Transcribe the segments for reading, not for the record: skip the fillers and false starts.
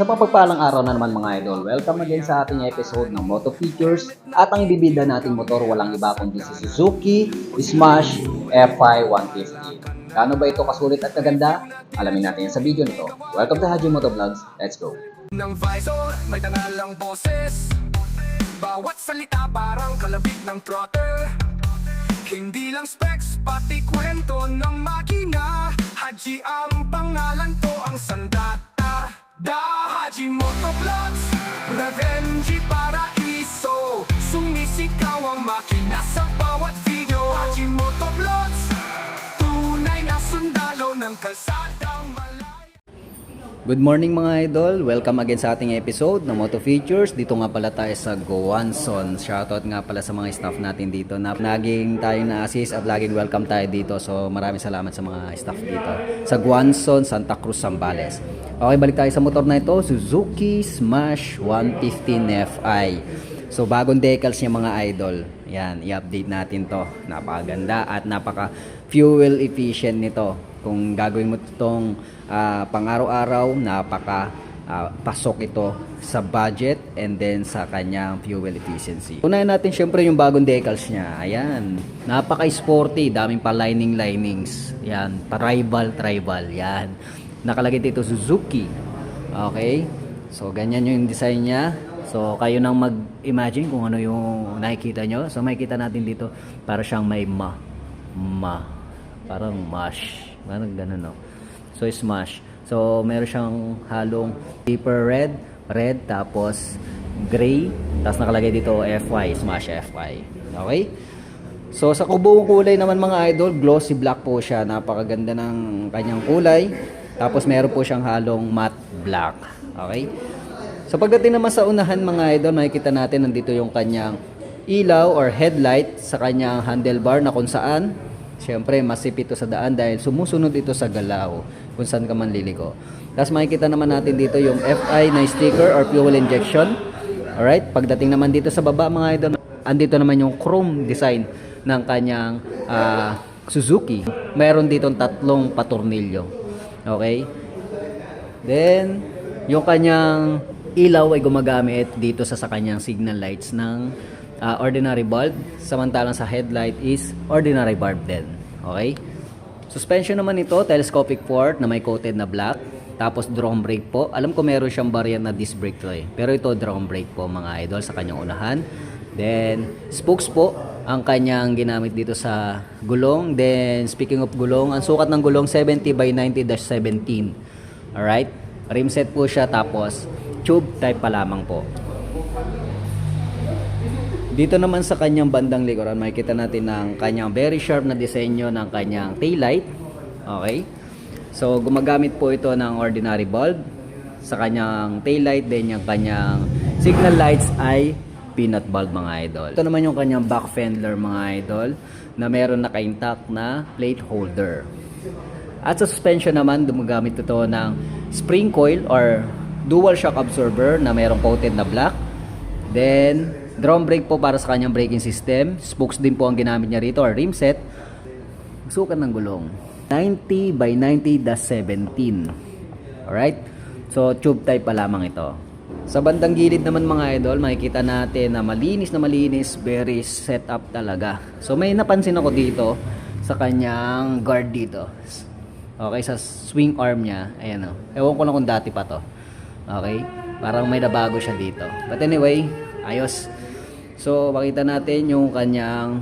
Sa mapagpalang araw na naman mga idol, welcome again sa ating episode ng Moto Features at ang ibibida nating motor walang iba kundi si Suzuki Smash FI 150. Kano ba ito kasulit at kaganda? Alamin natin yan sa video nito. Welcome to Haji Moto Vlogs, let's go! Ng visor, may tanalang boses. Bawat salita parang kalabit ng throttle. Hindi lang specs, pati kwento ng makina. Haji ang pangalan to, ang sandata. Da Haji Moto Vlogs, revenge paraiso. Sumisikaw ang makina sa bawat video. Haji Moto Vlogs, tunay na sundalo ng kalsadang malaya. Good morning mga idol, welcome again sa ating episode ng Moto Features. Dito nga pala tayo sa Goanson. Shoutout nga pala sa mga staff natin dito na naging tayo na-assist at laging welcome tayo dito. So maraming salamat sa mga staff dito sa Goanson, Santa Cruz, Zambales. Okay, balik tayo sa motor na ito, Suzuki Smash 115 Fi. So bagong decals niya mga idol. Yan, i-update natin to. Napakaganda at napaka fuel efficient nito. Kung gagawin mo itong pang-araw-araw, napaka pasok ito sa budget and then sa kanyang fuel efficiency. Unahin natin syempre yung bagong decals niya. Ayan, napaka-sporty, daming pa linings. Yan, tribal. Yan, nakalagay dito Suzuki. Okay, so ganyan yung design niya. So kayo nang mag-imagine kung ano yung nakikita nyo. So makikita natin dito para siyang may parang mash, parang ganun, no? So smash. So meron siyang halong deeper red, tapos gray, tapos nakalagay dito FY, Smash FY. Okay? So sa buong kulay naman mga idol, glossy black po siya. Napakaganda ng kanyang kulay. Tapos meron po siyang halong matte black. Okay? So pagdating naman sa unahan mga idol, makikita natin nandito yung kanyang ilaw or headlight sa kanyang handlebar na kung saan siyempre masipit ito sa daan dahil sumusunod ito sa galaw kung saan ka man liliko. Tapos makikita naman natin dito yung FI na sticker or fuel injection. Alright, pagdating naman dito sa baba mga idol, andito naman yung chrome design ng kanyang Suzuki. Mayroon ditong tatlong patornilyo. Okay? Then, yung kanyang ilaw ay gumagamit dito sa kanyang signal lights ng ordinary bulb, samantalang sa headlight is ordinary bulb din. Okay? Suspension naman ito, telescopic fork na may coated na black. Tapos drum brake po. Alam ko meron siyang variant na disc brake to eh. Pero ito drum brake po mga idol sa kanyang unahan. Then spokes po ang kanyang ginamit dito sa gulong. Then speaking of gulong, ang sukat ng gulong 70 by 90-17. Alright? Rim set po siya, tapos tube type pa lamang po. Dito naman sa kanyang bandang likuran, makikita natin ang kanyang very sharp na disenyo ng kanyang taillight. Okay? So, gumagamit po ito ng ordinary bulb sa kanyang taillight. Then, yung kanyang signal lights ay peanut bulb mga idol. Ito naman yung kanyang back fender mga idol na meron naka-intact na plate holder. At sa suspension naman, gumagamit ito ng spring coil or dual shock absorber na merong coated na black. Then, drum brake po para sa kanyang braking system. Spokes din po ang ginamit niya rito or rim set. Sukat ng gulong 90 by 90-17. Alright? So tube type pa lamang ito. Sa bandang gilid naman mga idol, makikita natin na malinis, very set up talaga. So may napansin ako dito sa kanyang guard dito. Okay, sa swing arm niya. Ayan o. Ewan ko lang kung dati pa to. Okay? Parang may nabago siya dito. But anyway, ayos. So, makita natin yung kanyang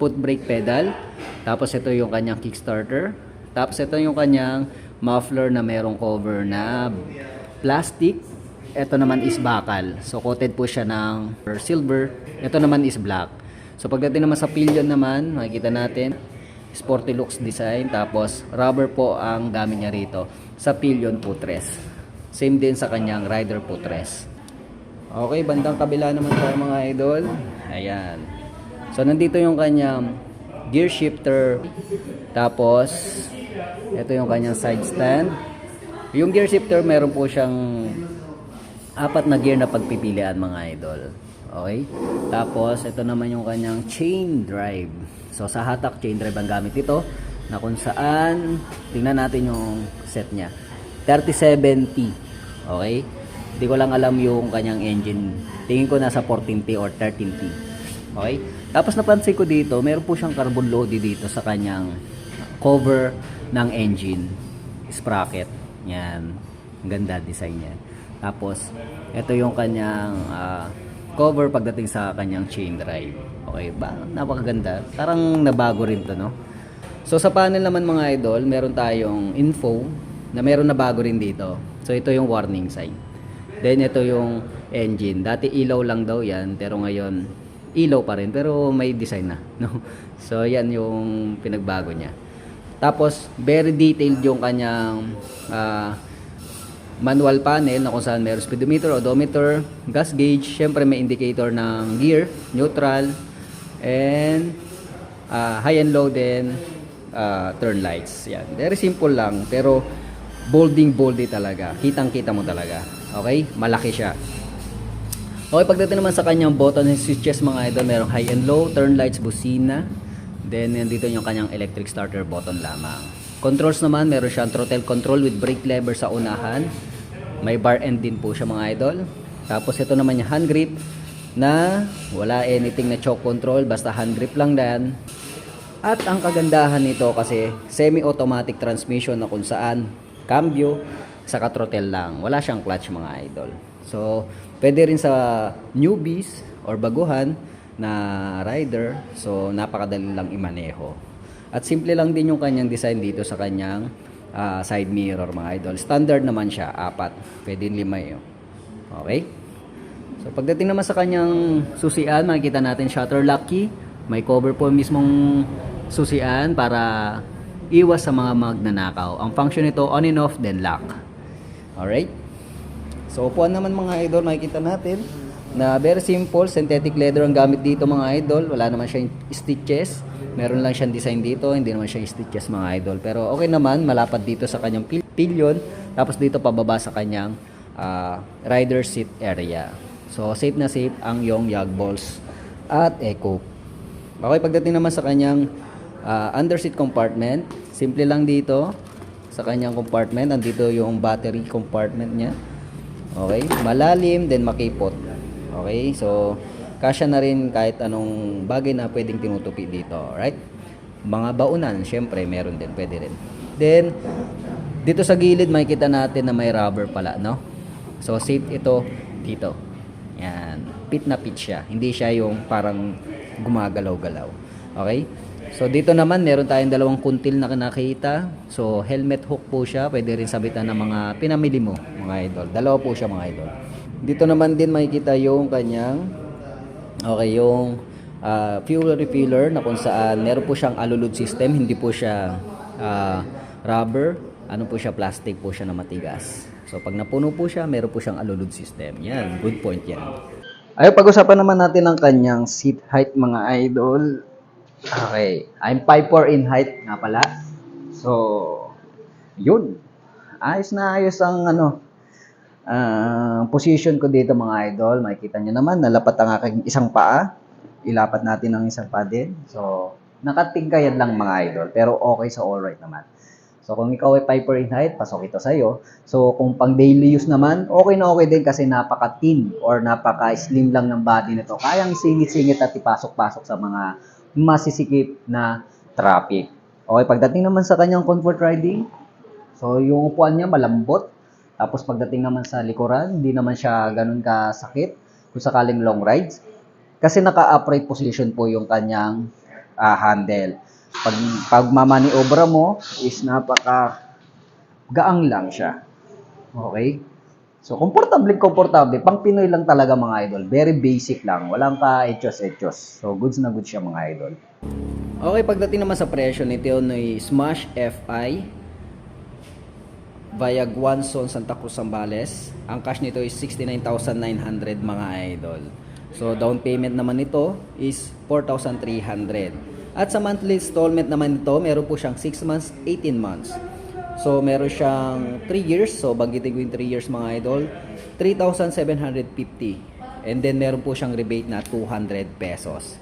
foot brake pedal. Tapos ito yung kanyang kickstarter. Tapos ito yung kanyang muffler na merong cover na plastic. Ito naman is bakal. So, coated po siya ng silver. Ito naman is black. So, pagdating naman sa pillion naman, makikita natin sporty looks design. Tapos, rubber po ang gamit niya rito sa pillion footrest. Same din sa kanyang rider footrest. Okay, bandang kabila naman tayo mga idol. Ayan. So, nandito yung kanyang gear shifter. Tapos, ito yung kanyang side stand. Yung gear shifter, meron po siyang 4 na gear na pagpipilian mga idol. Okay? Tapos, ito naman yung kanyang chain drive. So, sa hatak, chain drive ang gamit ito. Na kung saan, tingnan natin yung set niya. 3070. Okay? Hindi ko lang alam yung kanyang engine. Tingin ko nasa 14T or 13T. Okay? Tapos napansin ko dito, meron po siyang carbon lodi dito sa kanyang cover ng engine. Sprocket. Yan. Ang ganda design niya. Tapos, ito yung kanyang cover pagdating sa kanyang chain drive. Okay ba? Napakaganda. Parang nabago rin to, no? So, sa panel naman mga idol, meron tayong info na meron na bago rin dito. So, ito yung warning sign. Then, ito yung engine. Dati ilaw lang daw yan, pero ngayon, ilaw pa rin. Pero may design na, no? So, yan yung pinagbago niya. Tapos, very detailed yung kanyang manual panel na kung saan mayroong speedometer, odometer, gas gauge, syempre may indicator ng gear, neutral, and high and low din, turn lights. Yan. Very simple lang, pero boldy talaga. Kitang-kita mo talaga. Okay? Malaki siya. Okay, pagdating naman sa kanyang button and switches mga idol, merong high and low, turn lights, busina. Then, nandito yung kanyang electric starter button lamang. Controls naman, meron siyang throttle control with brake lever sa unahan. May bar end din po siya mga idol. Tapos ito naman yung hand grip na wala anything na choke control, basta hand grip lang yan. At ang kagandahan nito kasi semi-automatic transmission na kung saan cambio sa throttle lang. Wala siyang clutch mga idol. So, pwede rin sa newbies or baguhan na rider. So, napakadali lang imaneho. At simple lang din yung kanyang design dito sa kanyang side mirror mga idol. Standard naman siya, 4. Pwede 5 yun. Okay? So pagdating naman sa kanyang susian, makikita natin shutter lock key. May cover po mismong susian para iwas sa mga magnanakaw. Ang function nito, on and off, then lock. Alright? So upuan naman mga idol, makikita natin na very simple, synthetic leather ang gamit dito mga idol. Wala naman siyang stitches. Meron lang siyang design dito, hindi naman siya stitches mga idol. Pero okay naman, malapad dito sa kanyang pillion. Tapos dito pababa sa kanyang rider seat area. So safe na safe ang yung yag balls at eco. Okay, pagdating naman sa kanyang under seat compartment, simple lang dito sa kanyang compartment. Andito yung battery compartment niya. Okay, malalim, then makipot. Okay, so kasya na rin kahit anong bagay na pwedeng tinutupi dito, right? Mga baunan, syempre meron din, pwede rin. Then dito sa gilid makikita natin na may rubber pala, no? So safe ito dito. Yan, pit na pit siya. Hindi siya yung parang gumagalaw-galaw. Okay? So dito naman meron tayong dalawang kuntil na nakita. So helmet hook po siya, pwede rin sabitan ng mga pinamili mo, mga idol. Dalawa po siya mga idol. Dito naman din makikita yung kanyang yung fuel refiller na kung saan meron po siyang alulod system, hindi po siya rubber, ano po siya, plastic po siya na matigas. So pag napuno po siya, meron po siyang alulod system. Yan, good point yan. Ay, pag-usapan naman natin ang kanyang seat height mga idol. Okay, I'm 5'4" in height nga pala. So, yun. Ayos na ayos ang position ko dito mga idol. Makikita nyo naman, nalapat ang aking isang paa. Ilapat natin ang isang paa din. So, nakatingkayad lang mga idol. Pero okay sa alright naman. So, kung ikaw ay 5'4" in height, pasok ito sa'yo. So, kung pang daily use naman, okay na okay din kasi napaka-thin or napaka-slim lang ng body nito. Kayang singit-singit at ipasok-pasok sa mga masisikip na traffic. Okay, pagdating naman sa kanyang comfort riding, so yung upuan niya malambot. Tapos pagdating naman sa likuran, hindi naman siya ganun kasakit kung sakaling long rides. Kasi naka-upright position po yung kanyang handle. Pag mamaniobra mo is napaka-gaang lang siya. Okay? So, komportable. Pang Pinoy lang talaga mga idol. Very basic lang. Walang ka-etchos-etchos. So, goods na goods siya mga idol. Okay, pagdating naman sa presyo nito ay Smash FI via Guanzon, Santa Cruz, Zambales. Ang cash nito is 69,900 mga idol. So, down payment naman nito is 4,300. At sa monthly installment naman nito, meron po siyang 6 months, 18 months. So, meron siyang 3 years. So, banggitin ko yung 3 years mga idol. 3,750. And then, meron po siyang rebate na 200 pesos.